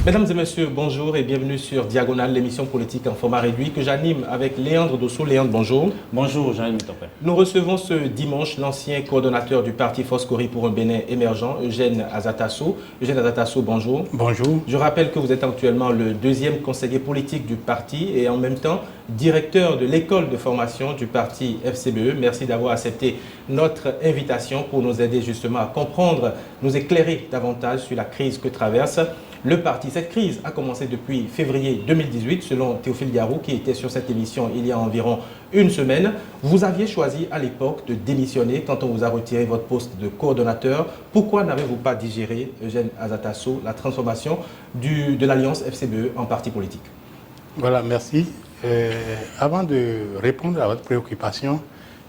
Mesdames et messieurs, bonjour et bienvenue sur Diagonale, l'émission politique en format réduit que j'anime avec Léandre Dossou. Léandre, bonjour. Bonjour, Jean-Yves Topé. Nous recevons ce dimanche l'ancien coordonnateur du parti Foscori pour un Bénin émergent, Eugène Azatasso. Eugène Azatasso, bonjour. Bonjour. Je rappelle que vous êtes actuellement le deuxième conseiller politique du parti et en même temps directeur de l'école de formation du parti FCBE. Merci d'avoir accepté notre invitation pour nous aider justement à comprendre, nous éclairer davantage sur la crise que traverse le parti. Cette crise a commencé depuis février 2018, selon Théophile Yarou, qui était sur cette émission il y a environ une semaine. Vous aviez choisi à l'époque de démissionner quand on vous a retiré votre poste de coordonnateur. Pourquoi n'avez-vous pas digéré, Eugène Azatasso, la transformation de l'Alliance FCBE en parti politique? Voilà, merci. Avant de répondre à votre préoccupation,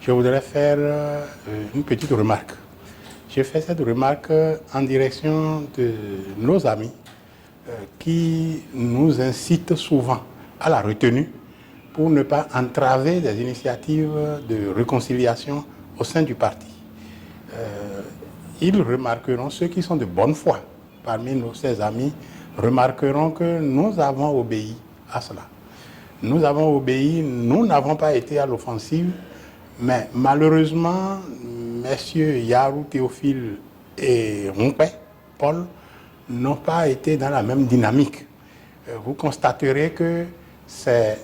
je voudrais faire une petite remarque. Je fais cette remarque en direction de nos amis qui nous incitent souvent à la retenue pour ne pas entraver des initiatives de réconciliation au sein du parti. Ils remarqueront, ceux qui sont de bonne foi parmi ces amis, remarqueront que nous avons obéi à cela. Nous avons obéi, nous n'avons pas été à l'offensive, mais malheureusement, messieurs Yarou, Théophile et Rompé, Paul, n'ont pas été dans la même dynamique. Vous constaterez que c'est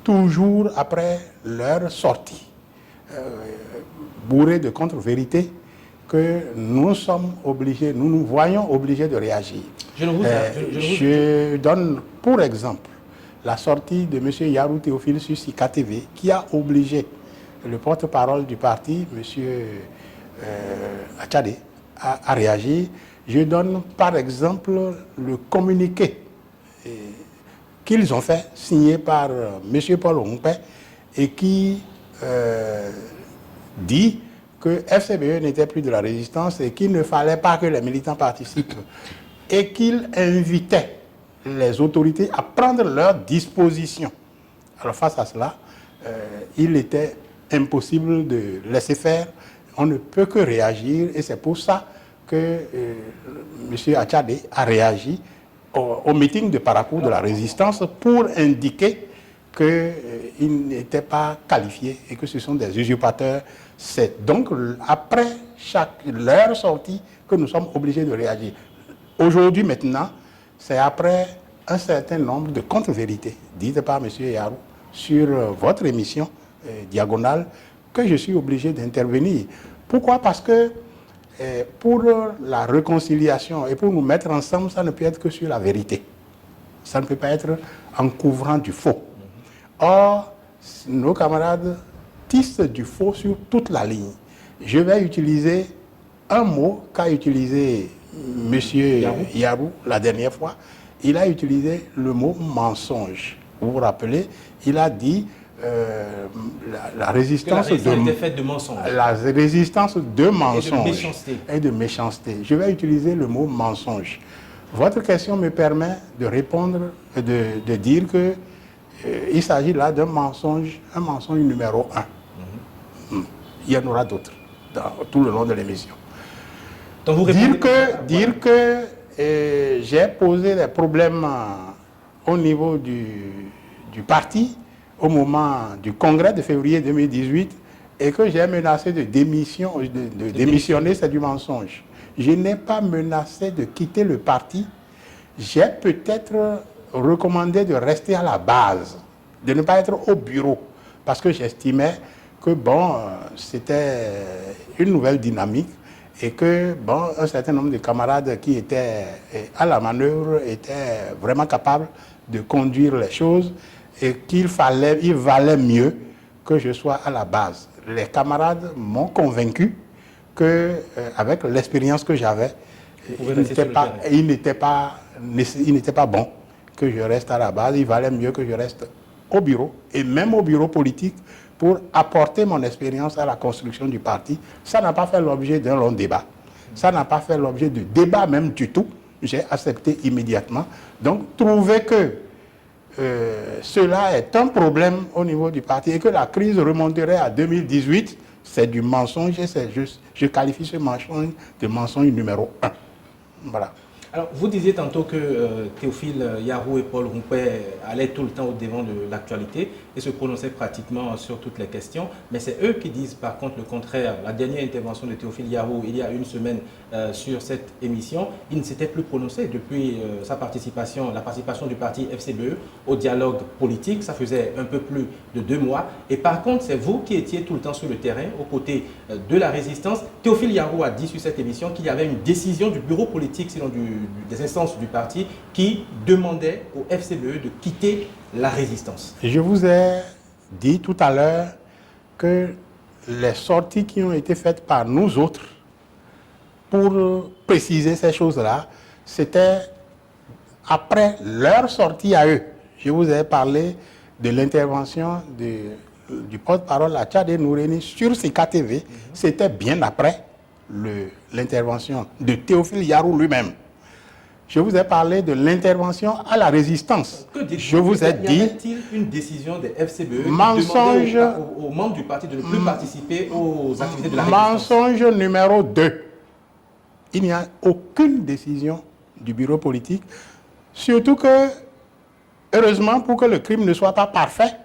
toujours après leur sortie, bourrée de contre-vérités, que nous sommes obligés, nous nous voyons obligés de réagir. Je donne pour exemple la sortie de M. Yarou Théophile sur Sika TV, qui a obligé le porte-parole du parti, M. Achade, à réagir. Je donne par exemple le communiqué qu'ils ont fait, signé par M. Paul Rompé, et qui dit que FCBE n'était plus de la résistance et qu'il ne fallait pas que les militants participent, et qu'il invitait les autorités à prendre leurs dispositions. Alors face à cela, il était impossible de laisser faire. On ne peut que réagir, et c'est pour ça que M. Achade a réagi au meeting de parcours de la résistance pour indiquer qu'il n'était pas qualifié et que ce sont des usurpateurs. C'est donc après leur sortie que nous sommes obligés de réagir. Aujourd'hui maintenant, c'est après un certain nombre de contre-vérités dites par M. Yarou sur votre émission Diagonale que je suis obligé d'intervenir. Pourquoi? Parce que pour la réconciliation et pour nous mettre ensemble, ça ne peut être que sur la vérité. Ça ne peut pas être en couvrant du faux. Or, nos camarades tissent du faux sur toute la ligne. Je vais utiliser un mot qu'a utilisé M. Yarou la dernière fois. Il a utilisé le mot mensonge. Vous vous rappelez, il a dit la résistance de mensonge. La résistance de mensonge et de méchanceté. Je vais utiliser le mot mensonge. Votre question me permet de répondre, de dire que il s'agit là d'un mensonge, un mensonge numéro 1. Il y en aura d'autres tout le long de l'émission. Dire que j'ai posé des problèmes au niveau du parti au moment du congrès de février 2018 et que j'ai menacé de démissionner, c'est du mensonge. Je n'ai pas menacé de quitter le parti. J'ai peut-être recommandé de rester à la base, de ne pas être au bureau, parce que j'estimais que c'était une nouvelle dynamique et que un certain nombre de camarades qui étaient à la manœuvre étaient vraiment capables de conduire les choses et il valait mieux que je sois à la base. Les camarades m'ont convaincu qu'avec l'expérience que j'avais, il n'était pas bon que je reste à la base. Il valait mieux que je reste au bureau, et même au bureau politique, pour apporter mon expérience à la construction du parti. Ça n'a pas fait l'objet d'un long débat. Ça n'a pas fait l'objet de débat même du tout. J'ai accepté immédiatement. Donc, trouver que cela est un problème au niveau du parti et que la crise remonterait à 2018, c'est du mensonge et c'est juste, je qualifie ce mensonge de mensonge numéro 1. Voilà. Alors, vous disiez tantôt que Théophile Yarou et Paul Rompé allaient tout le temps au-devant de l'actualité et se prononçaient pratiquement sur toutes les questions, mais c'est eux qui disent par contre le contraire. La dernière intervention de Théophile Yarou, il y a une semaine sur cette émission, il ne s'était plus prononcé depuis sa participation, la participation du parti FCBE au dialogue politique. Ça faisait un peu plus de 2 mois. Et par contre, c'est vous qui étiez tout le temps sur le terrain, aux côtés de la résistance. Théophile Yarou a dit sur cette émission qu'il y avait une décision du bureau politique, sinon des instances du parti, qui demandait au FCBE de quitter la résistance. Je vous ai dit tout à l'heure que les sorties qui ont été faites par nous autres pour préciser ces choses-là, c'était après leur sortie à eux. Je vous ai parlé de l'intervention du porte-parole à Tchadé Noureni sur CKTV. C'était bien après l'intervention de Théophile Yarou lui-même. Je vous ai parlé de l'intervention à la résistance. Je vous ai dit... Y avait-il une décision des FCBE mensonge, qui demandait aux membres du parti de ne plus participer aux activités de la résistance? Mensonge numéro 2. Il n'y a aucune décision du bureau politique. Surtout que, heureusement, pour que le crime ne soit pas parfait,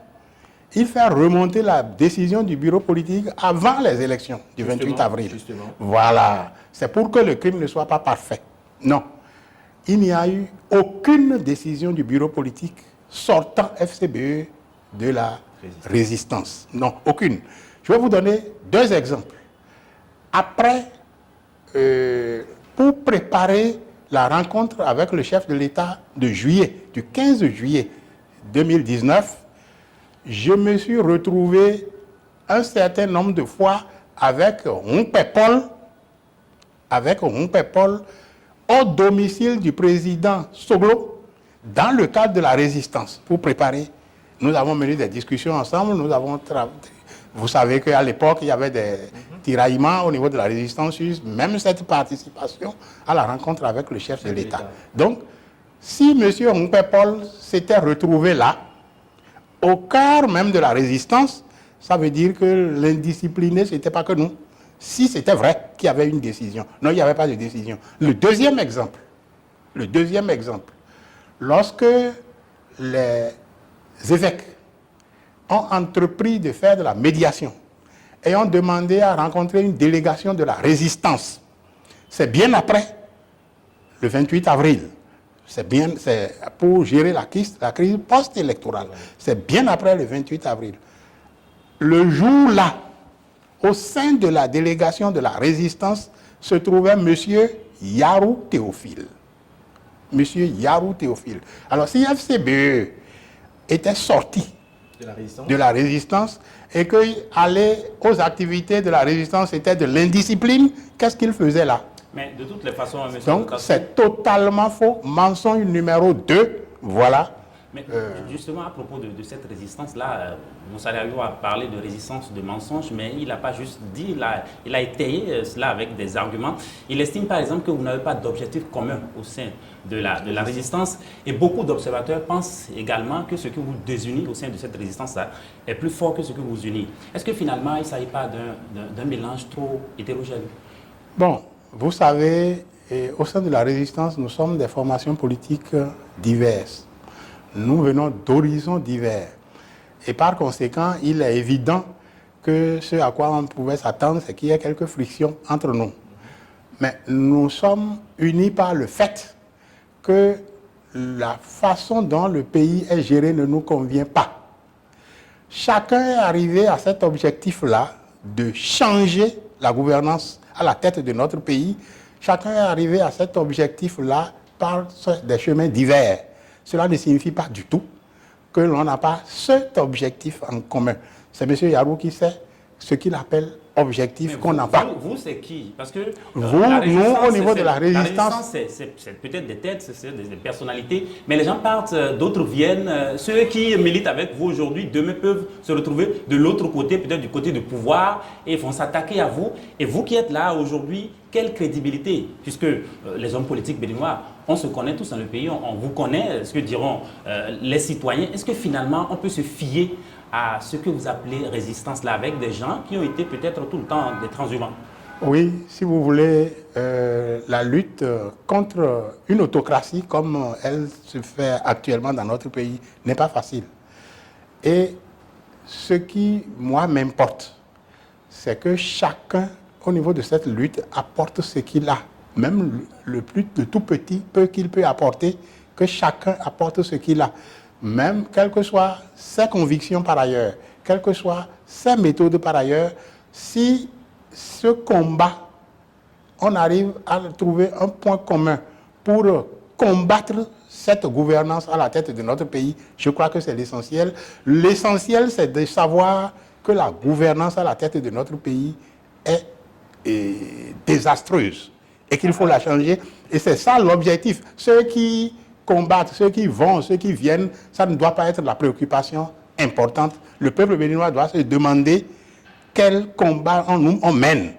il fait remonter la décision du bureau politique avant les élections du 28 avril. Justement. Voilà. C'est pour que le crime ne soit pas parfait. Non. Il n'y a eu aucune décision du bureau politique sortant FCBE de la résistance. Non, aucune. Je vais vous donner 2 exemples. Après, pour préparer la rencontre avec le chef de l'État de juillet, du 15 juillet 2019, je me suis retrouvé un certain nombre de fois avec Rompé Paul, au domicile du président Soglo, dans le cadre de la résistance, pour préparer. Nous avons mené des discussions ensemble, vous savez qu'à l'époque, il y avait des tiraillements au niveau de la résistance, même cette participation à la rencontre avec le chef de l'État. Donc, si M. Rompé Paul s'était retrouvé là, au cœur même de la résistance, ça veut dire que l'indiscipliné, ce n'était pas que nous. Si c'était vrai qu'il y avait une décision. Non, il n'y avait pas de décision. Le deuxième exemple, lorsque les évêques ont entrepris de faire de la médiation et ont demandé à rencontrer une délégation de la résistance, c'est bien après le 28 avril. C'est pour gérer la crise post-électorale. C'est bien après le 28 avril. Le jour-là, au sein de la délégation de la résistance, se trouvait M. Yarou Théophile. M. Yarou Théophile. Alors, si FCBE était sorti de la résistance et qu'il allait aux activités de la résistance, c'était de l'indiscipline, qu'est-ce qu'il faisait là? Mais de toutes les façons, M. Donc, c'est totalement faux. Mensonge numéro 2, voilà. Mais justement, à propos de cette résistance-là, Moussa Diallo a parlé de résistance, de mensonge, mais il n'a pas juste dit, il a étayé cela avec des arguments. Il estime par exemple que vous n'avez pas d'objectif commun au sein de la résistance. Et beaucoup d'observateurs pensent également que ce qui vous désunit au sein de cette résistance-là est plus fort que ce que vous unit. Est-ce que finalement, il ne s'agit pas d'un mélange trop hétérogène? Bon, vous savez, au sein de la résistance, nous sommes des formations politiques diverses. Nous venons d'horizons divers. Et par conséquent, il est évident que ce à quoi on pouvait s'attendre, c'est qu'il y ait quelques frictions entre nous. Mais nous sommes unis par le fait que la façon dont le pays est géré ne nous convient pas. Chacun est arrivé à cet objectif-là de changer la gouvernance à la tête de notre pays. Chacun est arrivé à cet objectif-là par des chemins divers. Cela ne signifie pas du tout que l'on n'a pas cet objectif en commun. C'est M. Yarou qui sait ce qu'il appelle objectif qu'on n'a pas. Vous, c'est qui? Parce que nous, au niveau de la résistance, c'est peut-être des têtes, c'est des personnalités, mais les gens partent, d'autres viennent. Ceux qui militent avec vous aujourd'hui, demain peuvent se retrouver de l'autre côté, peut-être du côté du pouvoir, et vont s'attaquer à vous. Et vous qui êtes là aujourd'hui, quelle crédibilité? Puisque les hommes politiques béninois, on se connaît tous dans le pays, on vous connaît, ce que diront les citoyens. Est-ce que finalement, on peut se fier à ce que vous appelez résistance là avec des gens qui ont été peut-être tout le temps des transhumants? Oui, si vous voulez, la lutte contre une autocratie comme elle se fait actuellement dans notre pays n'est pas facile. Et ce qui, moi, m'importe, c'est que chacun, au niveau de cette lutte, apporte ce qu'il a. Même le tout petit peu qu'il peut apporter, que chacun apporte ce qu'il a. Même, quelles que soient ses convictions par ailleurs, quelles que soient ses méthodes par ailleurs, si ce combat, on arrive à trouver un point commun pour combattre cette gouvernance à la tête de notre pays, je crois que c'est l'essentiel. L'essentiel, c'est de savoir que la gouvernance à la tête de notre pays est désastreuse et qu'il faut la changer. Et c'est ça l'objectif. Ceux qui combattent, ceux qui vont, ceux qui viennent, ça ne doit pas être la préoccupation importante. Le peuple béninois doit se demander quel combat on mène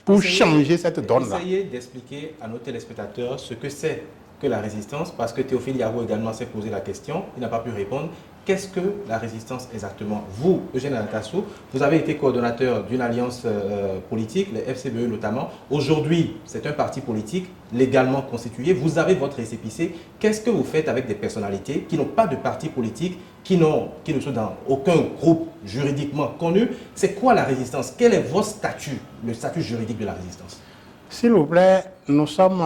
pour changer cette donne-là. Essayez d'expliquer à nos téléspectateurs ce que c'est que la résistance, parce que Théophile Yahou également s'est posé la question, il n'a pas pu répondre. Qu'est-ce que la résistance exactement? Vous, Eugène Anatassou, vous avez été coordonnateur d'une alliance politique, les FCBE notamment. Aujourd'hui, c'est un parti politique légalement constitué. Vous avez votre récépissé. Qu'est-ce que vous faites avec des personnalités qui n'ont pas de parti politique, qui ne sont dans aucun groupe juridiquement connu? C'est quoi la résistance? Quel est votre statut, le statut juridique de la résistance? S'il vous plaît, nous sommes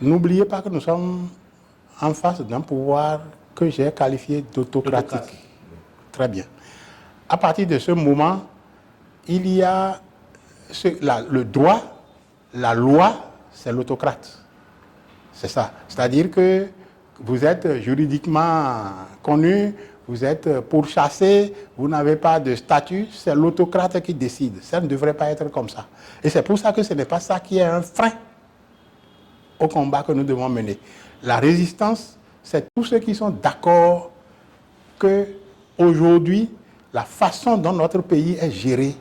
n'oubliez pas que nous sommes en face d'un pouvoir que j'ai qualifié d'autocratique. Très bien. À partir de ce moment, il y a le droit, la loi, c'est l'autocrate. C'est ça. C'est-à-dire que vous êtes juridiquement connu, vous êtes pourchassé, vous n'avez pas de statut, c'est l'autocrate qui décide. Ça ne devrait pas être comme ça. Et c'est pour ça que ce n'est pas ça qui est un frein au combat que nous devons mener. La résistance, c'est tous ceux qui sont d'accord qu'aujourd'hui, la façon dont notre pays est géré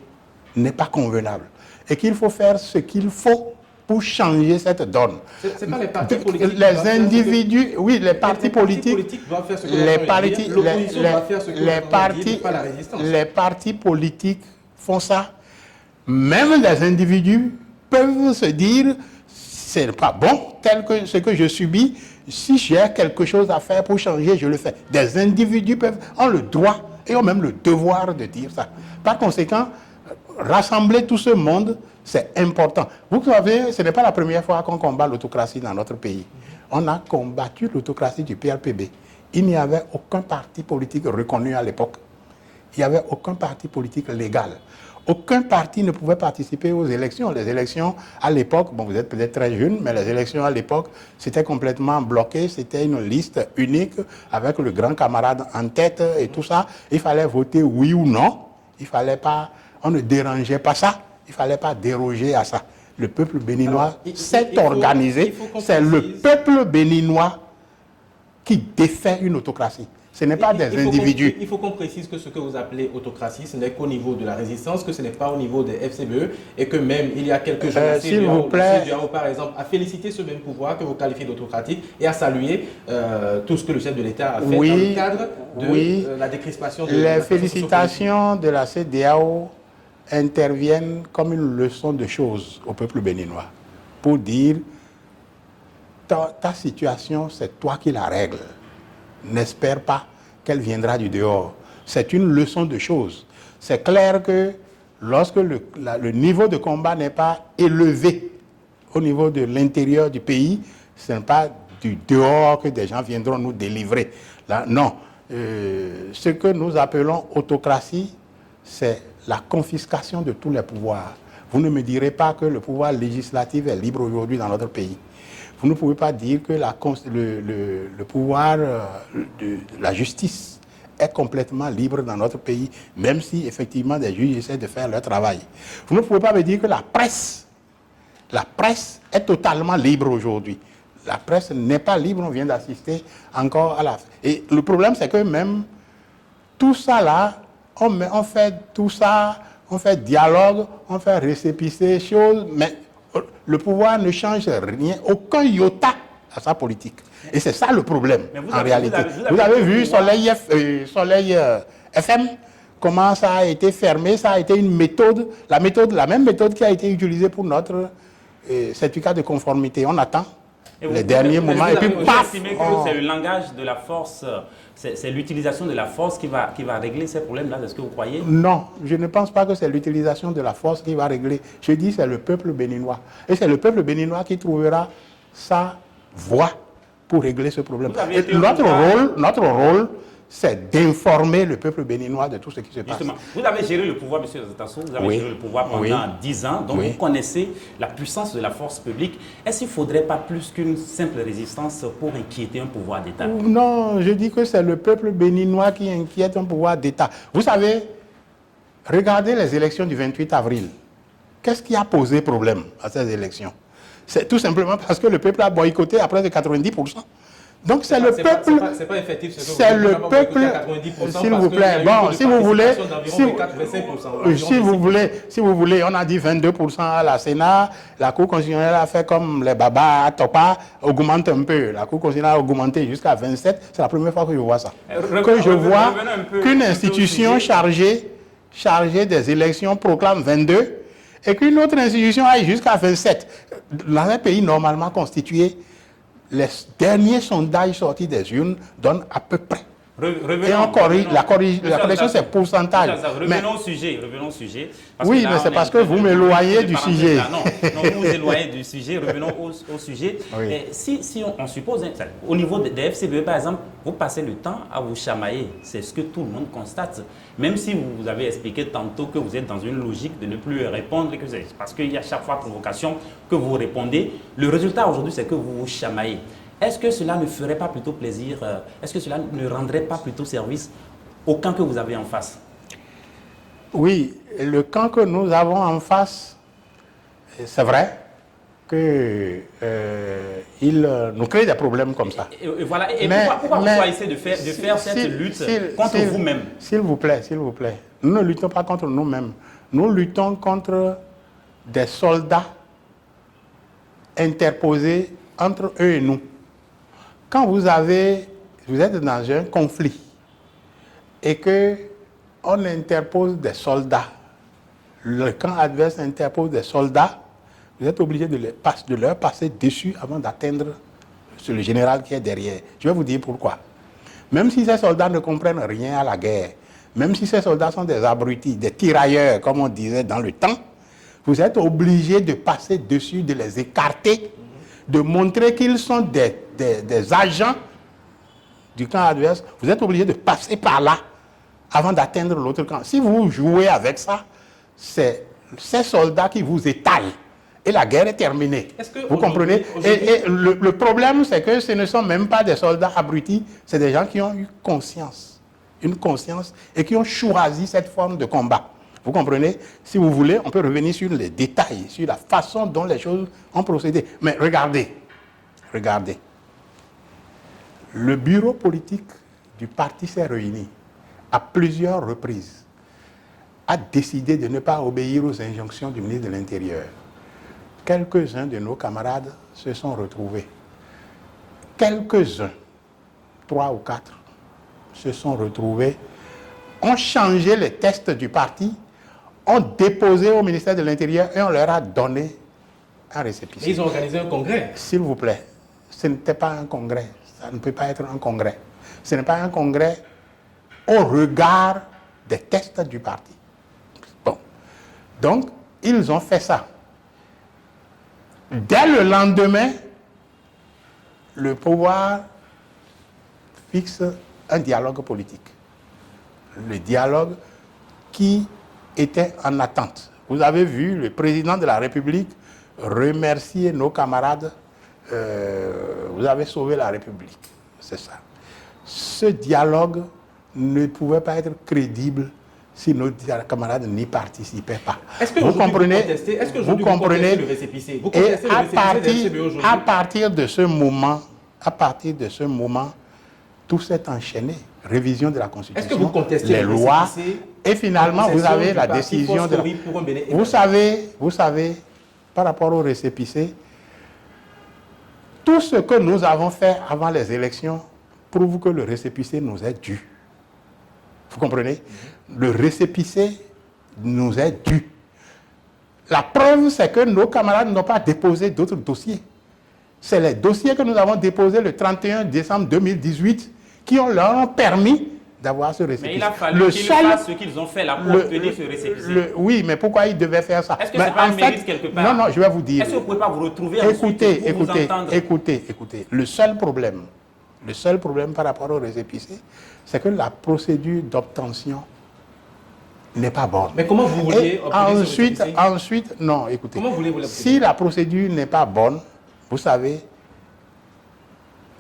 n'est pas convenable. Et qu'il faut faire ce qu'il faut pour changer cette donne. C'est pas les partis politiques. Les individus, oui, les partis politiques doivent faire ce que les partis, l'opposition doit faire ce que pas la résistance. Les partis politiques font ça. Même les individus peuvent se dire, c'est pas bon, tel que ce que je subis. Si j'ai quelque chose à faire pour changer, je le fais. Des individus ont le droit et ont même le devoir de dire ça. Par conséquent, rassembler tout ce monde, c'est important. Vous savez, ce n'est pas la première fois qu'on combat l'autocratie dans notre pays. On a combattu l'autocratie du PRPB. Il n'y avait aucun parti politique reconnu à l'époque. Il n'y avait aucun parti politique légal. Aucun parti ne pouvait participer aux élections. Les élections, à l'époque, bon, vous êtes peut-être très jeune, mais les élections à l'époque, c'était complètement bloqué. C'était une liste unique avec le grand camarade en tête et tout ça. Il fallait voter oui ou non. Il fallait pas, on ne dérangeait pas ça. Il ne fallait pas déroger à ça. Le peuple béninois s'est organisé. C'est le peuple béninois qui défait une autocratie. Ce n'est pas des individus. Il faut qu'on précise que ce que vous appelez autocratie, ce n'est qu'au niveau de la résistance, que ce n'est pas au niveau des FCBE, et que même il y a quelques jours, s'il vous plaît, par exemple, a félicité ce même pouvoir que vous qualifiez d'autocratique et a salué tout ce que le chef de l'État a fait dans le cadre de la décrispation de les félicitations de la CEDEAO interviennent comme une leçon de choses au peuple béninois pour dire ta situation, c'est toi qui la règles. N'espère pas qu'elle viendra du dehors. C'est une leçon de choses. C'est clair que lorsque le niveau de combat n'est pas élevé au niveau de l'intérieur du pays, ce n'est pas du dehors que des gens viendront nous délivrer. Là, non. Ce que nous appelons autocratie, c'est la confiscation de tous les pouvoirs. Vous ne me direz pas que le pouvoir législatif est libre aujourd'hui dans notre pays. Vous ne pouvez pas dire que le pouvoir de la justice est complètement libre dans notre pays, même si effectivement des juges essaient de faire leur travail. Vous ne pouvez pas me dire que la presse est totalement libre aujourd'hui. La presse n'est pas libre, on vient d'assister encore à la... Et le problème, c'est que même tout ça là, on fait tout ça, on fait dialogue, on fait récépissé, choses, mais le pouvoir ne change rien, aucun iota à sa politique. Et c'est ça le problème, en réalité. Vous avez vu Soleil FM, comment ça a été fermé, ça a été une méthode, la même méthode qui a été utilisée pour notre certificat de conformité. On attend les derniers moments et puis paf. Estimez que c'est le langage de la force, c'est l'utilisation de la force qui va régler ces problèmes-là, est-ce que vous croyez? Non, je ne pense pas que c'est l'utilisation de la force qui va régler. Je dis c'est le peuple béninois. Et c'est le peuple béninois qui trouvera sa voie pour régler ce problème. Et notre rôle, c'est d'informer le peuple béninois de tout ce qui se passe. Justement, vous avez géré le pouvoir, M. Tasso, vous avez géré le pouvoir pendant 10 ans, donc vous connaissez la puissance de la force publique. Est-ce qu'il ne faudrait pas plus qu'une simple résistance pour inquiéter un pouvoir d'État? Non, je dis que c'est le peuple béninois qui inquiète un pouvoir d'État. Vous savez, regardez les élections du 28 avril. Qu'est-ce qui a posé problème à ces élections? C'est tout simplement parce que le peuple a boycotté à près de 90%. Donc c'est le peuple. C'est pas effectif. C'est le peuple. S'il vous plaît. Bon, si vous voulez, si vous voulez, on a dit 22% à la Sénat. La Cour constitutionnelle a fait comme les babas à Topa, augmente un peu. La Cour constitutionnelle a augmenté jusqu'à 27. C'est la première fois que je vois ça. Que je vois qu'une institution chargée des élections proclame 22 et qu'une autre institution aille jusqu'à 27. Dans un pays normalement constitué, les derniers sondages sortis des urnes donnent à peu près. Et encore, la correction, c'est pourcentage. Revenons au sujet. Oui, mais c'est parce que vous m'éloignez du sujet. Non, vous vous éloignez du sujet. Revenons au sujet. Oui. Si on suppose, au niveau des FCBE, par exemple, vous passez le temps à vous chamailler. C'est ce que tout le monde constate. Même si vous avez expliqué tantôt que vous êtes dans une logique de ne plus répondre, que c'est parce qu'il y a chaque fois provocation que vous répondez. Le résultat aujourd'hui, c'est que vous vous chamaillez. Est-ce que cela ne ferait pas plutôt plaisir, est-ce que cela ne rendrait pas plutôt service au camp que vous avez en face? Oui, le camp que nous avons en face, c'est vrai qu'il nous crée des problèmes comme ça. Et voilà. Et pourquoi vous choisissez de faire cette lutte contre vous-même? S'il vous plaît, nous ne luttons pas contre nous-mêmes. Nous luttons contre des soldats interposés entre eux et nous. Quand vous êtes dans un conflit et qu'on interpose des soldats, le camp adverse interpose des soldats, vous êtes obligé de leur passer dessus avant d'atteindre le général qui est derrière. Je vais vous dire pourquoi. Même si ces soldats ne comprennent rien à la guerre, même si ces soldats sont des abrutis, des tirailleurs, comme on disait dans le temps, vous êtes obligé de passer dessus, de les écarter, de montrer qu'ils sont des agents du camp adverse. Vous êtes obligé de passer par là avant d'atteindre l'autre camp. Si vous jouez avec ça, c'est ces soldats qui vous étalent. Et la guerre est terminée. Vous comprenez? Et le problème, c'est que ce ne sont même pas des soldats abrutis, c'est des gens qui ont eu une conscience, et qui ont choisi cette forme de combat. Vous comprenez? Si vous voulez, on peut revenir sur les détails, sur la façon dont les choses ont procédé. Mais regardez. Le bureau politique du parti s'est réuni à plusieurs reprises, a décidé de ne pas obéir aux injonctions du ministre de l'Intérieur. Quelques-uns de nos camarades se sont retrouvés. Quelques-uns, 3 ou 4, se sont retrouvés, ont changé les textes du parti, ont déposé au ministère de l'Intérieur et on leur a donné un récépissé. Ils ont organisé un congrès. S'il vous plaît, ce n'était pas un congrès. Ça ne peut pas être un congrès. Ce n'est pas un congrès au regard des textes du parti. Bon. Donc, ils ont fait ça. Dès le lendemain, le pouvoir fixe un dialogue politique. Le dialogue qui était en attente. Vous avez vu le président de la République remercier nos camarades. Vous avez sauvé la République. C'est ça. Ce dialogue ne pouvait pas être crédible si nos camarades n'y participaient pas. Est-ce que vous comprenez? Est-ce que vous comprenez le récépissé? Vous contestez le récépissé de FCBE à partir de ce moment, tout s'est enchaîné. Révision de la Constitution, est-ce que vous contestez les lois, et finalement vous avez la décision de... Vous savez, par rapport au récépissé, tout ce que nous avons fait avant les élections prouve que le récépissé nous est dû. Vous comprenez? le récépissé nous est dû. La preuve, c'est que nos camarades n'ont pas déposé d'autres dossiers. C'est les dossiers que nous avons déposés le 31 décembre 2018 qui leur ont permis d'avoir ce récépissé. Mais il a fallu qu'ils fassent ce qu'ils ont fait là pour obtenir ce récépissé. Oui, mais pourquoi ils devaient faire ça? Est-ce que c'est pas un mérite quelque part? Non, je vais vous dire. Est-ce que vous ne pouvez pas vous retrouver ensuite pour vous entendre? Écoutez. Le seul problème par rapport au récépissé, c'est que la procédure d'obtention n'est pas bonne. Mais comment vous voulez obtenir ce récépissé? Ensuite, non, écoutez. Comment voulez-vous l'obtenir? Si la procédure n'est pas bonne, vous savez,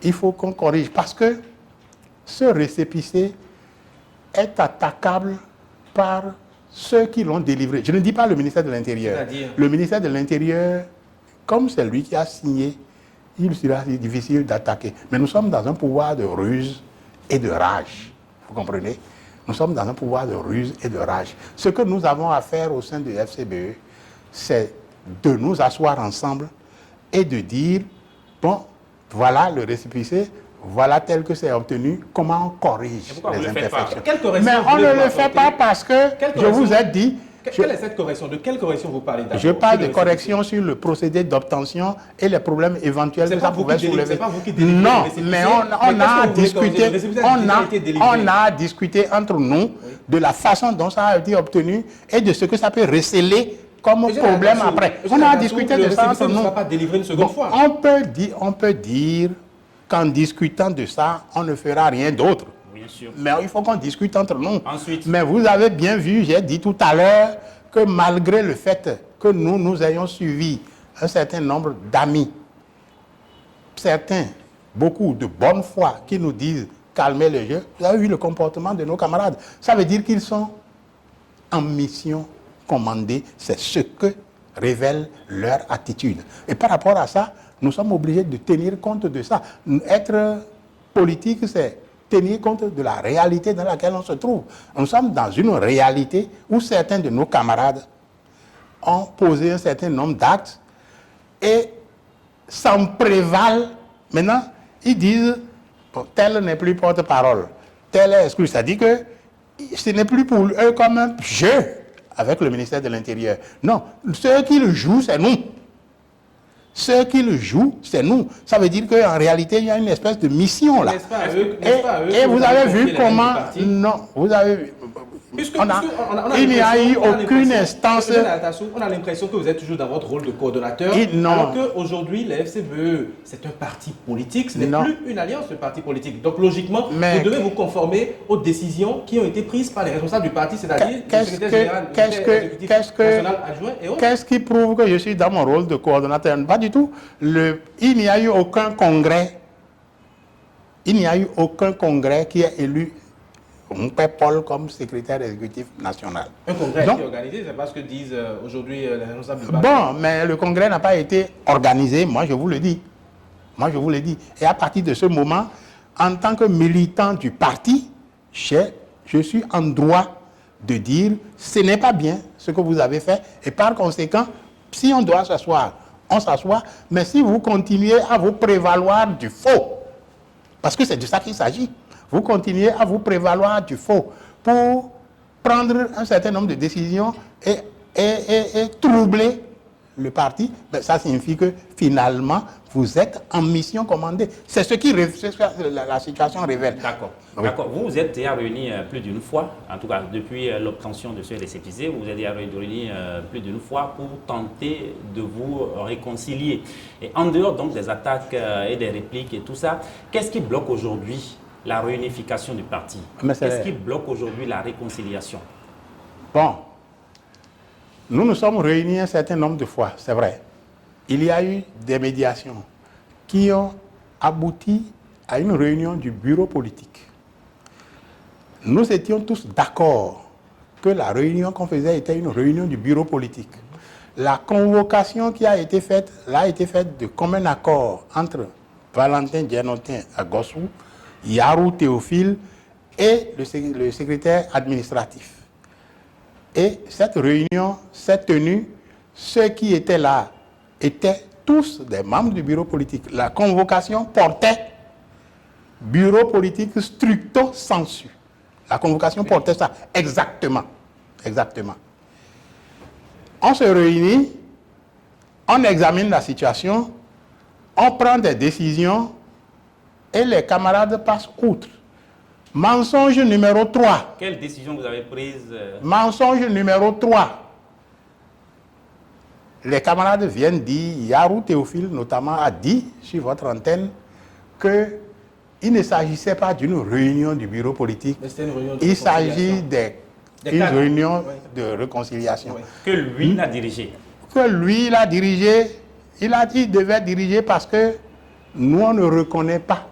il faut qu'on corrige. Parce que ce récépissé est attaquable par ceux qui l'ont délivré. Je ne dis pas le ministère de l'Intérieur. C'est-à-dire? Le ministère de l'Intérieur, comme c'est lui qui a signé, il sera difficile d'attaquer. Mais nous sommes dans un pouvoir de ruse et de rage. Vous comprenez? Nous sommes dans un pouvoir de ruse et de rage. Ce que nous avons à faire au sein du FCBE, c'est de nous asseoir ensemble et de dire, bon, voilà le récépissé, voilà tel que c'est obtenu, comment on corrige les imperfections. Mais on ne le fait pas parce que, je vous ai dit... Quelle est cette correction? De quelle correction vous parlez d'abord? Je parle de correction sur le procédé d'obtention et les problèmes éventuels que ça pouvait soulever. Non, mais on a discuté entre nous de la façon dont ça a été obtenu et de ce que ça peut receler comme problème après. On a discuté de ça entre nous. On peut dire qu'en discutant de ça, on ne fera rien d'autre. Mais il faut qu'on discute entre nous. Ensuite. Mais vous avez bien vu, j'ai dit tout à l'heure que malgré le fait que nous ayons suivi un certain nombre d'amis, certains, beaucoup de bonne foi qui nous disent calmer le jeu, vous avez vu le comportement de nos camarades. Ça veut dire qu'ils sont en mission commandée. C'est ce que révèle leur attitude. Et par rapport à ça, nous sommes obligés de tenir compte de ça. Être politique, c'est tenir compte de la réalité dans laquelle on se trouve. Nous sommes dans une réalité où certains de nos camarades ont posé un certain nombre d'actes et s'en prévalent. Maintenant, ils disent, bon, tel n'est plus porte-parole, tel est exclu. C'est-à-dire que ce n'est plus pour eux comme un jeu avec le ministère de l'Intérieur. Non, ceux qui le jouent, c'est nous. Ceux qui le jouent, c'est nous. Ça veut dire qu'en réalité, il y a une espèce de mission là. Et vous avez vu comment... Non, vous avez vu... Il n'y a eu aucune instance... On a l'impression que vous êtes toujours dans votre rôle de coordonnateur. Alors qu'aujourd'hui, le FCBE, c'est un parti politique. Ce n'est plus une alliance de partis politiques. Donc logiquement, vous devez vous conformer aux décisions qui ont été prises par les responsables du parti, c'est-à-dire le secrétaire général, l'exécutif national adjoint et autres. Qu'est-ce qui prouve que je suis dans mon rôle de coordonnateur? Pas du tout. Il n'y a eu aucun congrès. Il n'y a eu aucun congrès qui a élu mon père Paul comme secrétaire exécutif national. Un congrès qui est organisé, c'est pas ce que disent aujourd'hui les responsables du parti. Bon, mais le congrès n'a pas été organisé, moi je vous le dis. Moi je vous le dis. Et à partir de ce moment, en tant que militant du parti, je suis en droit de dire ce n'est pas bien ce que vous avez fait. Et par conséquent, si on doit s'asseoir, on s'assoit. Mais si vous continuez à vous prévaloir du faux, parce que c'est de ça qu'il s'agit, vous continuez à vous prévaloir du faux pour prendre un certain nombre de décisions et troubler le parti, ben ça signifie que finalement, vous êtes en mission commandée. C'est ce qui la situation révèle. D'accord. Oui. D'accord. Vous vous êtes déjà réunis plus d'une fois, en tout cas depuis l'obtention de ce récépissé, vous vous êtes déjà réunis plus d'une fois pour tenter de vous réconcilier. Et en dehors donc des attaques et des répliques et tout ça, qu'est-ce qui bloque aujourd'hui la réunification du parti? Qu'est-ce qui bloque aujourd'hui la réconciliation? Bon, nous nous sommes réunis un certain nombre de fois, c'est vrai. Il y a eu des médiations qui ont abouti à une réunion du bureau politique. Nous étions tous d'accord que la réunion qu'on faisait était une réunion du bureau politique. La convocation qui a été faite, là, a été faite de commun accord entre Valentin Dianotin à Gossou, Yarou Théophile et le secrétaire administratif. Et cette réunion s'est tenue, ceux qui étaient là étaient tous des membres du bureau politique. La convocation portait bureau politique stricto sensu. La convocation portait ça. Exactement. Exactement. On se réunit, on examine la situation, on prend des décisions et les camarades passent outre. Mensonge numéro 3. Quelle décision vous avez prise Mensonge numéro 3. Les camarades viennent dire, Yarou Théophile notamment a dit sur votre antenne qu'il ne s'agissait pas d'une réunion du bureau politique. Il s'agit d'une réunion de réconciliation. Oui. Que lui l'a dirigé. Que lui l'a dirigé. Il a dit qu'il devait diriger parce que nous, on ne reconnaît pas.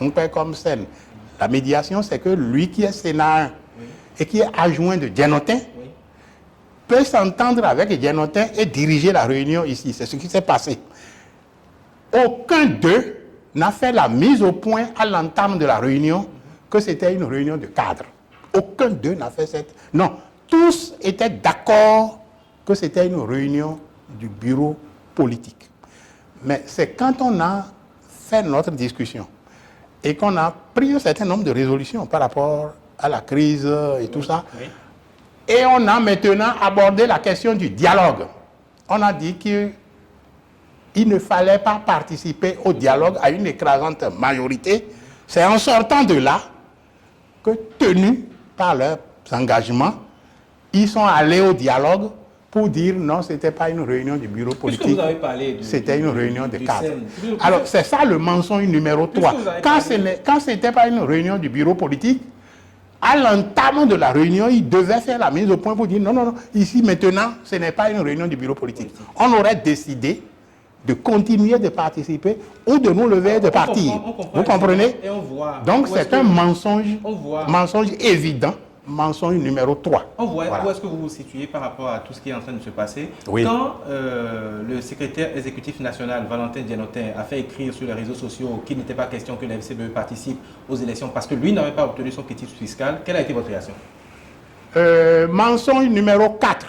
On paie comme scène. La médiation, c'est que lui qui est Sénat 1 et qui est adjoint de Dianotin peut s'entendre avec Dianotin et diriger la réunion ici. C'est ce qui s'est passé. Aucun d'eux n'a fait la mise au point à l'entame de la réunion que c'était une réunion de cadre. Aucun d'eux n'a fait cette... Non, tous étaient d'accord que c'était une réunion du bureau politique. Mais c'est quand on a fait notre discussion et qu'on a pris un certain nombre de résolutions par rapport à la crise et tout ça, et on a maintenant abordé la question du dialogue. On a dit qu'il ne fallait pas participer au dialogue à une écrasante majorité. C'est en sortant de là que, tenus par leurs engagements, ils sont allés au dialogue pour dire non, ce n'était pas une réunion du bureau politique, c'était une réunion de cadre. Alors, c'est ça le mensonge numéro 3. Quand ce n'était pas une réunion du bureau politique, à l'entame de la réunion, il devait faire la mise au point pour dire non, non, non, ici maintenant, ce n'est pas une réunion du bureau politique. On aurait décidé de continuer de participer ou de nous lever et de partir. Vous comprenez? Donc c'est un mensonge évident, mensonge numéro 3. On voit où est-ce que vous vous situez par rapport à tout ce qui est en train de se passer. Oui. Quand le secrétaire exécutif national, Valentin Dianotin, a fait écrire sur les réseaux sociaux qu'il n'était pas question que la FCBE participe aux élections parce que lui n'avait pas obtenu son quitus fiscal, quelle a été votre réaction? Mensonge numéro 4.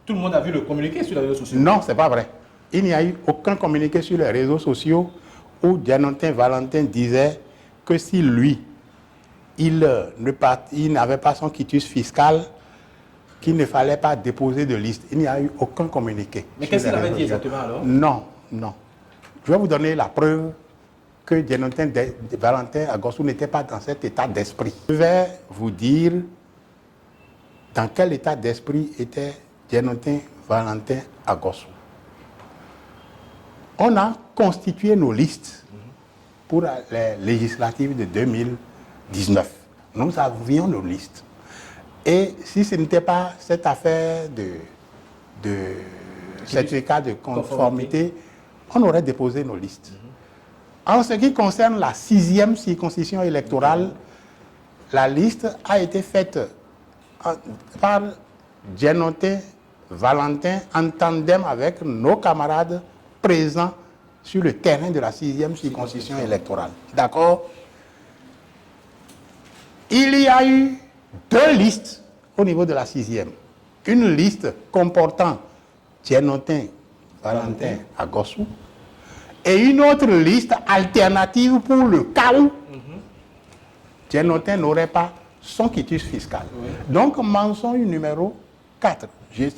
Tout le monde a vu le communiqué sur les réseaux sociaux. Non, ce n'est pas vrai. Il n'y a eu aucun communiqué sur les réseaux sociaux où Dianotin Valentin disait que si lui, il n'avait pas son quitus fiscal, qu'il ne fallait pas déposer de liste. Il n'y a eu aucun communiqué. Mais qu'est-ce qu'il avait dit exactement alors? Non, non. Je vais vous donner la preuve que Dianotin Valentin Agossou n'était pas dans cet état d'esprit. Je vais vous dire dans quel état d'esprit était Dianotin Valentin Agossou. On a constitué nos listes pour les législatives de 2019. Nous avions nos listes. Et si ce n'était pas cette affaire de certificat de conformité, on aurait déposé nos listes. En ce qui concerne la 6e circonscription électorale, la liste a été faite par Dianotin Valentin en tandem avec nos camarades présents sur le terrain de la 6e circonscription électorale. D'accord? Il y a eu 2 listes au niveau de la 6e. Une liste comportant Dianotin Valentin Agossou et une autre liste alternative pour le cas où Dianotin n'aurait pas son quitus fiscal. Oui. Donc, mensonge numéro 4. Je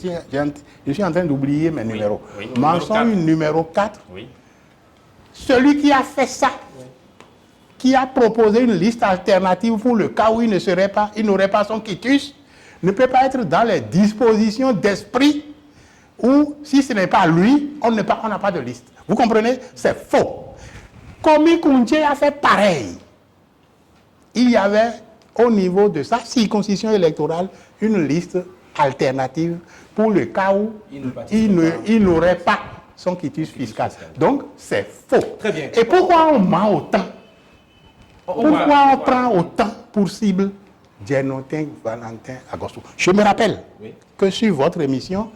suis en train d'oublier mes numéros. Oui. Mensonge numéro 4. Oui. Celui qui a fait ça, qui a proposé une liste alternative pour le cas où il n'aurait pas son quitus, ne peut pas être dans les dispositions d'esprit où, si ce n'est pas lui, on n'a pas de liste. Vous comprenez? C'est faux. Komi Kounché a fait pareil. Il y avait, au niveau de sa circonscription électorale, une liste alternative pour le cas où il n'aurait pas son quitus fiscal. Donc, c'est faux. Très bien. Et pourquoi on ment autant? Pourquoi on prend autant pour cible Dianotin Valentin Agossou? Je me rappelle que sur votre émission,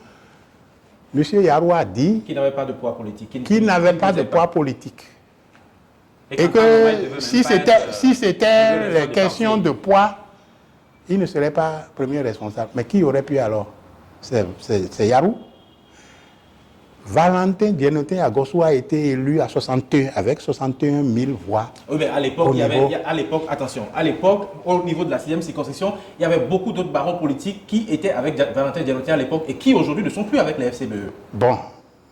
M. Yarou a dit qu'il n'avait pas de poids politique. Qu'il n'avait pas de poids politique. Et que si c'était les questions de poids, il ne serait pas premier responsable. Mais qui aurait pu alors? C'est Yarou. Valentin Dienotin Agosso a été élu à 61, avec 61 000 voix. Oui, mais à l'époque, attention, à l'époque, au niveau de la 6e circonscription, il y avait beaucoup d'autres barons politiques qui étaient avec Valentin Dienotin à l'époque et qui aujourd'hui ne sont plus avec la FCBE. Bon,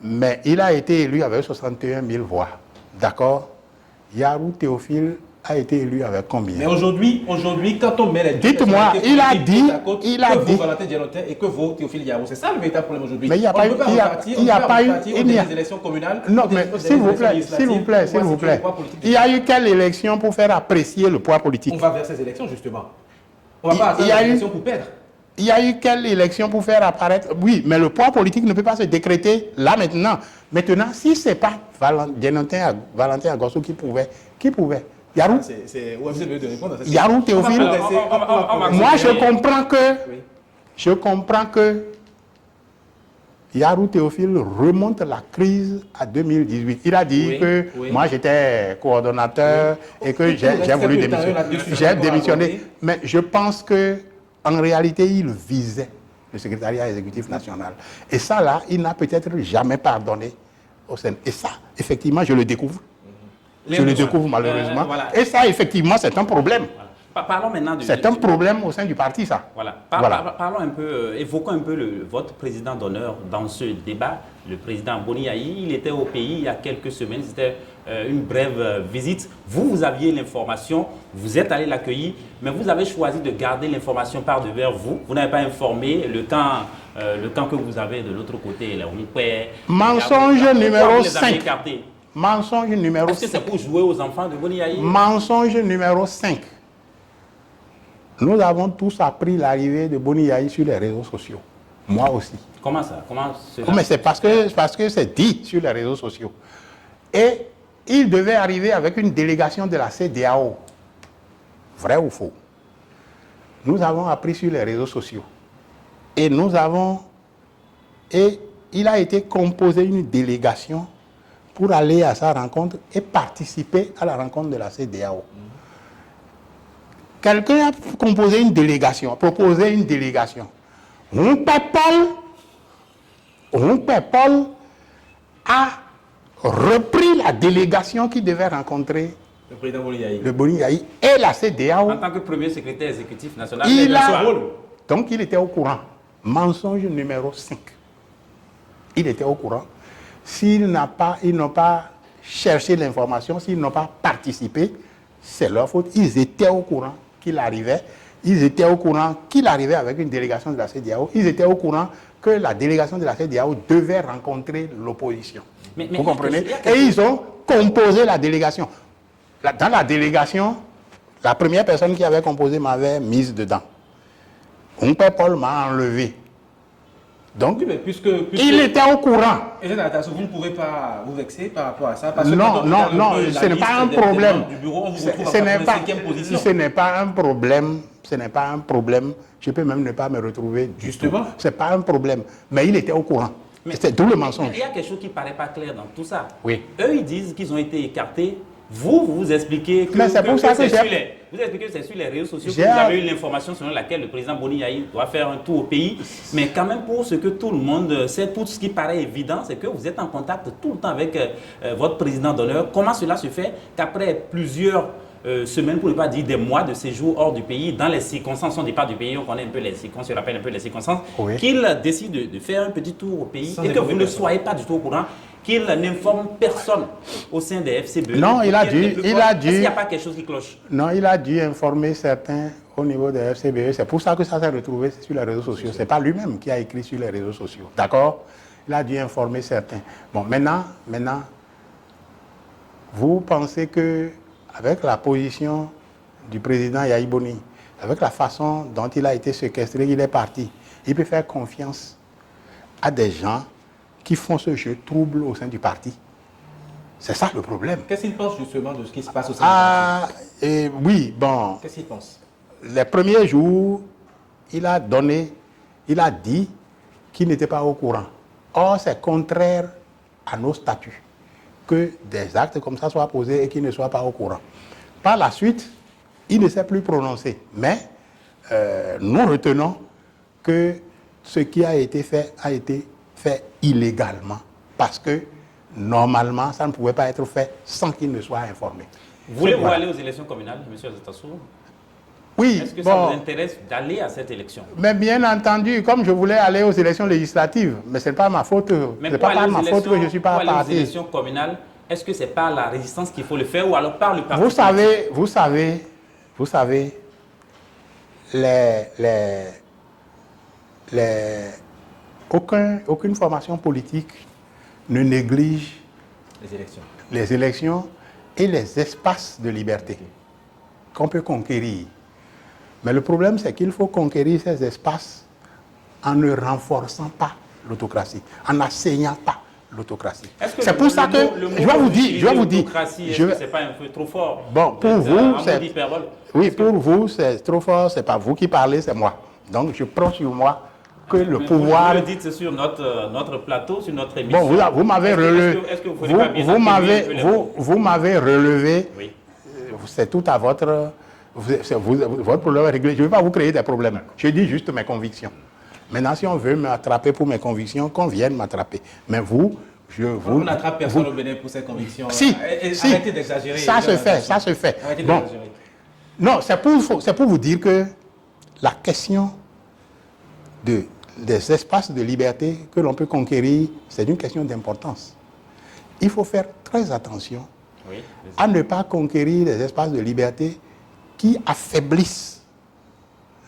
mais il a été élu avec 61 000 voix. D'accord? Yarou Théophile a été élu avec combien? Mais aujourd'hui, quand on met les deux dites-moi, il a dit, vaut Valentin Dienotin et que vaut Théophile Yarou, c'est ça le véritable problème aujourd'hui. Mais il n'y a pas eu, il n'y a pas eu, des élections communales. Non, mais s'il vous plaît, il y a eu quelle élection pour faire apprécier le poids politique? On va vers ces élections justement. On ne va pas attendre les élections pour perdre. Il y a eu quelle élection pour faire apparaître? Oui, mais le poids politique ne peut pas se décréter là maintenant. Maintenant, si ce n'est pas Valentin Agosso qui pouvait? Yarou? C'est au FCBE de répondre à cette Yarou Théophile? Moi, je comprends que Yarou Théophile remonte la crise à 2018. Il a dit moi j'étais coordonnateur et que j'ai voulu démissionner. J'ai démissionné. Mais je pense que en réalité, il visait le secrétariat exécutif national. Et ça, là, il n'a peut-être jamais pardonné au Sénat. Et ça, effectivement, je le découvre. Je le découvre malheureusement. Voilà. Et ça, effectivement, c'est un problème. Parlons maintenant c'est un problème au sein du parti, ça. Voilà. Parlons un peu, évoquons un peu votre président d'honneur dans ce débat, le président Boni Yayi. Il était au pays il y a quelques semaines, c'était une brève visite. Vous aviez l'information, vous êtes allé l'accueillir, mais vous avez choisi de garder l'information par devers vous. Vous n'avez pas informé le camp que vous avez de l'autre côté, là, mensonge numéro 5. Mensonge numéro 5. Est-ce que c'est pour jouer aux enfants de Boni Yayi? Mensonge numéro 5. Nous avons tous appris l'arrivée de Boni Yayi sur les réseaux sociaux. Moi aussi. Comment ça? Mais c'est parce que c'est dit sur les réseaux sociaux. Et il devait arriver avec une délégation de la CEDEAO. Vrai ou faux? Nous avons appris sur les réseaux sociaux. Et il a été composé une délégation pour aller à sa rencontre et participer à la rencontre de la CEDEAO. Quelqu'un a composé une délégation, proposé une délégation. Paul a repris la délégation qui devait rencontrer le président Boni Yayi et la CEDEAO. En tant que premier secrétaire exécutif national, donc il était au courant. Mensonge numéro 5. Il était au courant. Ils n'ont pas cherché l'information, s'ils n'ont pas participé, c'est leur faute. Ils étaient au courant qu'il arrivait. Ils étaient au courant qu'il arrivait avec une délégation de la CEDEAO. Ils étaient au courant que la délégation de la CEDEAO devait rencontrer l'opposition. Vous comprenez? Et ils ont composé la délégation. Dans la délégation, la première personne qui avait composé m'avait mise dedans. Paul m'a enlevé. Donc, oui, puisque il était au courant. Et vous ne pouvez pas vous vexer par rapport à ça. Parce non, ce n'est pas un problème. Ce n'est pas un problème. Ce n'est pas un problème. Je peux même ne pas me retrouver. Justement. Ce n'est pas un problème. Mais il était au courant. C'est tout le mensonge. Il y a quelque chose qui ne paraît pas clair dans tout ça. Oui. Eux, ils disent qu'ils ont été écartés. Vous expliquez que c'est sur les réseaux sociaux que vous avez eu l'information selon laquelle le président Boni Yayi doit faire un tour au pays. Mais quand même, pour ce que tout le monde sait, pour ce qui paraît évident, c'est que vous êtes en contact tout le temps avec votre président d'honneur. Comment cela se fait qu'après plusieurs semaines, pour ne pas dire des mois de séjour hors du pays, dans les circonstances, son départ du pays, on connaît un peu les circonstances, on rappelle un peu les circonstances, qu'il décide de faire un petit tour au pays et que vous ne soyez pas du tout au courant, qu'il n'informe personne au sein des FCBE. Non, il a dû. Est-ce qu'il n'y a pas quelque chose qui cloche? Non, il a dû informer certains au niveau des FCBE. C'est pour ça que ça s'est retrouvé sur les réseaux sociaux. Ce n'est pas lui-même qui a écrit sur les réseaux sociaux. D'accord? Il a dû informer certains. Bon, maintenant, vous pensez que avec la position du président Yayi Boni, avec la façon dont il a été séquestré, il est parti, il peut faire confiance à des gens qui font ce jeu trouble au sein du parti. C'est ça le problème. Qu'est-ce qu'il pense justement de ce qui se passe au sein du parti? Oui, bon. Qu'est-ce qu'il pense? Les premiers jours, il a dit qu'il n'était pas au courant. Or, c'est contraire à nos statuts que des actes comme ça soient posés et qu'il ne soit pas au courant. Par la suite, il ne s'est plus prononcé. Mais nous retenons que ce qui a été fait illégalement. parce que normalement, ça ne pouvait pas être fait sans qu'il ne soit informé. Voulez-vous aller aux élections communales, M. Azatassou? Oui, est-ce que ça vous intéresse d'aller à cette élection? Mais bien entendu, comme je voulais aller aux élections législatives, mais ce n'est pas ma faute. Mais c'est pas par ma faute que je ne suis pas parti. Aux élections communales, est-ce que c'est par la résistance qu'il faut le faire ou alors par le parti? Vous savez, aucune formation politique ne néglige les élections et les espaces de liberté qu'on peut conquérir. Mais le problème, c'est qu'il faut conquérir ces espaces en ne renforçant pas l'autocratie, en n'asseignant pas l'autocratie. C'est pour ça que je vais vous dire, c'est pas un peu trop fort? Bon, pour vous, c'est trop fort, c'est pas vous qui parlez, c'est moi. Donc, je prends sur moi que le pouvoir... Vous le dites sur notre plateau, sur notre émission. Bon, vous m'avez relevé. Est-ce que vous m'avez relevé. Oui. C'est tout à votre problème est réglé. Je ne vais pas vous créer des problèmes. Je dis juste mes convictions. Maintenant, si on veut m'attraper pour mes convictions, qu'on vienne m'attraper. Mais vous n'attrape personne au Bénin pour ses convictions. Si, arrêtez d'exagérer. Ça se fait. Bon. Non, c'est pour vous dire que la question des espaces de liberté que l'on peut conquérir, c'est une question d'importance. Il faut faire très attention à ne pas conquérir des espaces de liberté qui affaiblissent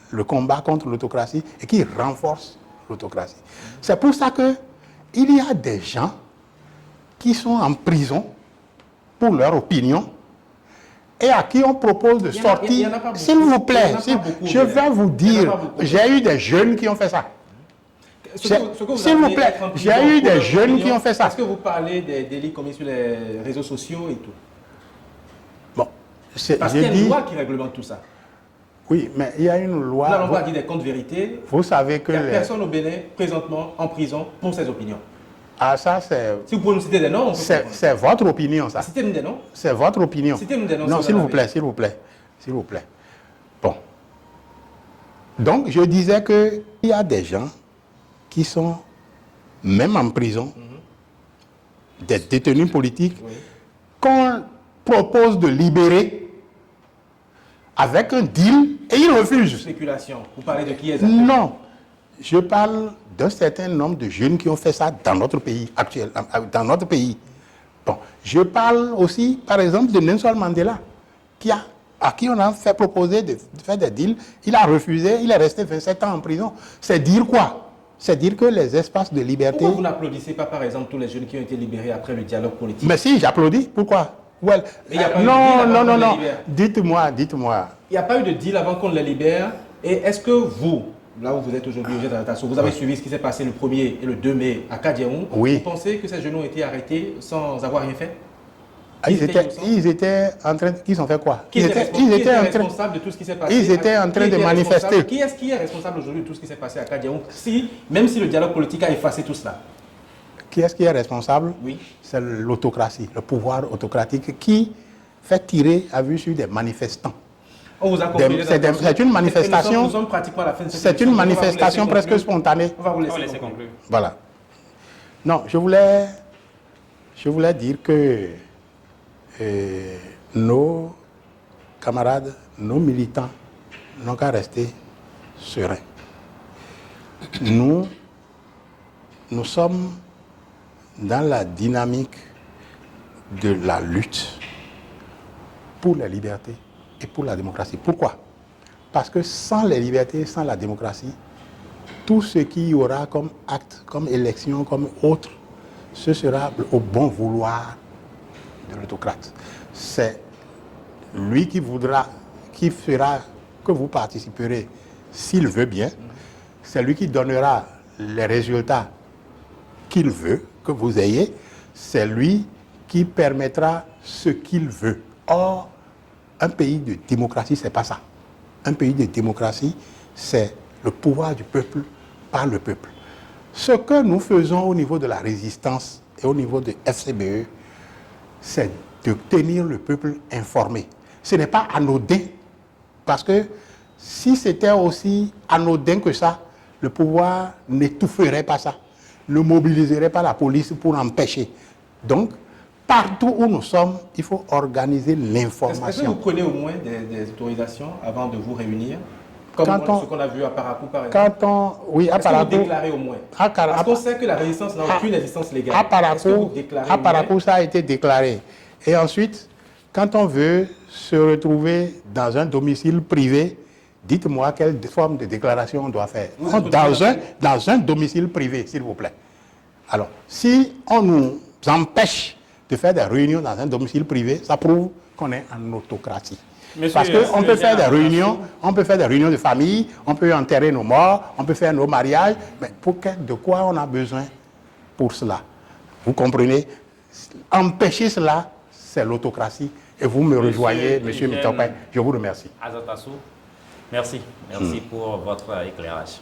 le combat contre l'autocratie et qui renforcent l'autocratie. C'est pour ça qu'il y a des gens qui sont en prison pour leur opinion et à qui on propose de sortir. S'il vous plaît, je vais vous dire, j'ai eu des jeunes qui ont fait ça. S'il vous plaît, j'ai eu des jeunes qui ont fait ça. Est-ce que vous parlez des délits commis sur les réseaux sociaux et tout? Bon, parce qu'il y a une loi qui réglemente tout ça. Oui, mais il y a une loi... Là, on va dire des comptes vérités. Vous savez que... Il n'y a personne au Bénin, présentement, en prison pour ses opinions. Ah, ça, c'est... Si vous pouvez nous citer des noms, c'est votre opinion, ça. Citez-nous des noms. C'est votre opinion. Citez-nous des noms. Non, s'il vous plaît. Bon. Donc, je disais qu'il y a des gens qui sont même en prison, des détenus politiques, qu'on propose de libérer avec un deal et ils refusent. Spéculation. Vous parlez de qui exactement? Non. Je parle d'un certain nombre de jeunes qui ont fait ça dans notre pays actuel, dans notre pays. Bon. Je parle aussi, par exemple, de Nelson Mandela, à qui on a fait proposer de faire des deals. Il a refusé, il est resté 27 ans en prison. C'est dire quoi? C'est dire que les espaces de liberté... Pourquoi vous n'applaudissez pas, par exemple, tous les jeunes qui ont été libérés après le dialogue politique? Mais si, j'applaudis. Pourquoi? Mais il n'y a pas non. Dites-moi. Il n'y a pas eu de deal avant qu'on les libère. Et est-ce que vous, là où vous êtes aujourd'hui, vous avez suivi ce qui s'est passé le 1er et le 2 mai à Kadiaou? Oui. Vous pensez que ces jeunes ont été arrêtés sans avoir rien fait? Ils étaient en train... Ils ont fait quoi? Qui était responsable de tout ce qui s'est passé? Ils étaient en train de manifester. Qui est responsable aujourd'hui de tout ce qui s'est passé à Kadiaou? Même si le dialogue politique a effacé tout cela. Qui est-ce qui est responsable? Oui. C'est l'autocratie, le pouvoir autocratique qui fait tirer à vue sur des manifestants. On vous a compris. C'est une manifestation. Nous sommes pratiquement à la fin de cette C'est une manifestation presque spontanée. On va vous laisser conclure. Voilà. Non, je voulais dire que nos camarades, nos militants n'ont qu'à rester sereins. Nous sommes dans la dynamique de la lutte pour la liberté et pour la démocratie. Pourquoi? Parce que sans les libertés, sans la démocratie, tout ce qu'il y aura comme acte, comme élection, comme autre, ce sera au bon vouloir de l'autocrate. C'est lui qui fera que vous participerez s'il veut bien. C'est lui qui donnera les résultats qu'il veut que vous ayez. C'est lui qui permettra ce qu'il veut. Or, un pays de démocratie, c'est pas ça. Un pays de démocratie, c'est le pouvoir du peuple par le peuple. Ce que nous faisons au niveau de la résistance et au niveau de FCBE, c'est de tenir le peuple informé. Ce n'est pas anodin, parce que si c'était aussi anodin que ça, le pouvoir n'étoufferait pas ça. ne mobiliserait pas la police pour empêcher. Donc, partout où nous sommes, il faut organiser l'information. Est-ce que vous prenez au moins des autorisations avant de vous réunir? Comme ce qu'on a vu à Parakou, par exemple. Oui, à Parakou. Est-ce que vous déclarez au moins? Parce qu'on sait que la résistance n'a aucune existence légale. À Parakou, ça a été déclaré. Et ensuite, quand on veut se retrouver dans un domicile privé, dites-moi quelle forme de déclaration on doit faire. Dans un domicile privé, s'il vous plaît. Alors, si on nous empêche de faire des réunions dans un domicile privé, ça prouve qu'on est en autocratie. Parce qu'on peut faire des réunions de famille, on peut enterrer nos morts, on peut faire nos mariages, mais de quoi on a besoin pour cela? Vous comprenez? Empêcher cela, c'est l'autocratie. Et vous me rejoignez, M. Mitopé. Je vous remercie. Azatassou, merci pour votre éclairage.